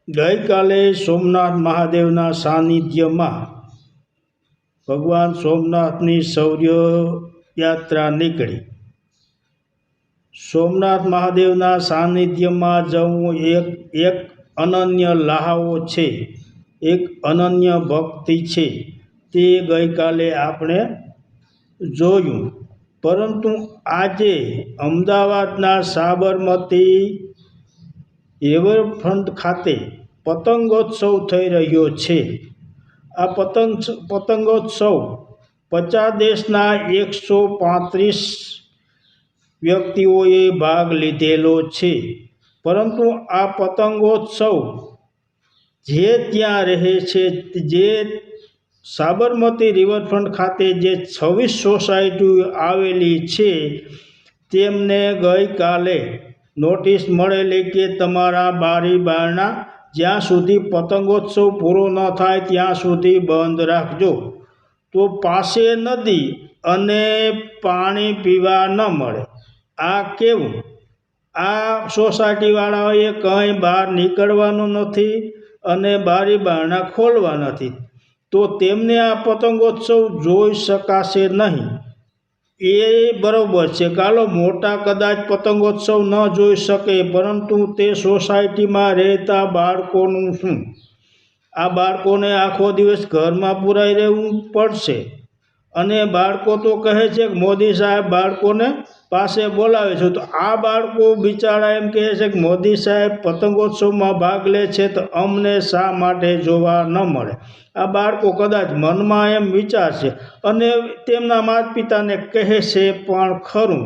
ગઈકાલે સોમનાથ મહાદેવના સાનિધ્યમાં ભગવાન સોમનાથની શૌર્ય યાત્રા નીકળી। સોમનાથ મહાદેવના સાનિધ્યમાં જવું એક અનન્ય લહાવો છે, એક અનન્ય ભક્તિ છે। તે ગઈકાલે આપણે જોયું, પરંતુ આજે અમદાવાદના સાબરમતી રિવરફ્રન્ટ ખાતે પતંગોત્સવ થઈ રહ્યો છે। આ પતંગોત્સવ 50 દેશના 135 વ્યક્તિઓએ ભાગ લીધેલો છે। પરંતુ આ પતંગોત્સવ જે ત્યાં રહે છે, જે સાબરમતી રિવરફ્રન્ટ ખાતે જે 26 સોસાયટીઓ આવેલી છે, તેમને ગઈકાલે નોટિસ મળેલી કે તમારા બારી બારણા જ્યાં સુધી પતંગોત્સવ પૂરો ન થાય ત્યાં સુધી બંધ રાખજો। તો પાસે નદી અને પાણી પીવા ન મળે। આ કેવું? આ સોસાયટીવાળાઓએ કંઈ બહાર નીકળવાનું નથી અને બારી બારણા ખોલવા નથી, તો તેમને આ પતંગોત્સવ જોઈ શકાશે નહીં। એ બરાબર છે, કાલો મોટા કદાચ પતંગોત્સવ ન જોઈ શકે, પરંતુ તે સોસાયટીમાં રહેતા બાળકોનું શું? આ બાળકોને આખો દિવસ ઘરમાં પૂરાઈ રહેવું પડશે। અને બાળકો તો કહે છે કે મોદી સાહેબ બાળકોને પાસે બોલાવે છે, તો આ બાળકો બિચારા એમ કહે છે કે મોદી સાહેબ પતંગોત્સવમાં ભાગ લે છે તો અમને શા માટે જોવા ન મળે? આ બાળકો કદાચ મનમાં એમ વિચારશે અને તેમના માતા પિતાને કહે છે પણ ખરું।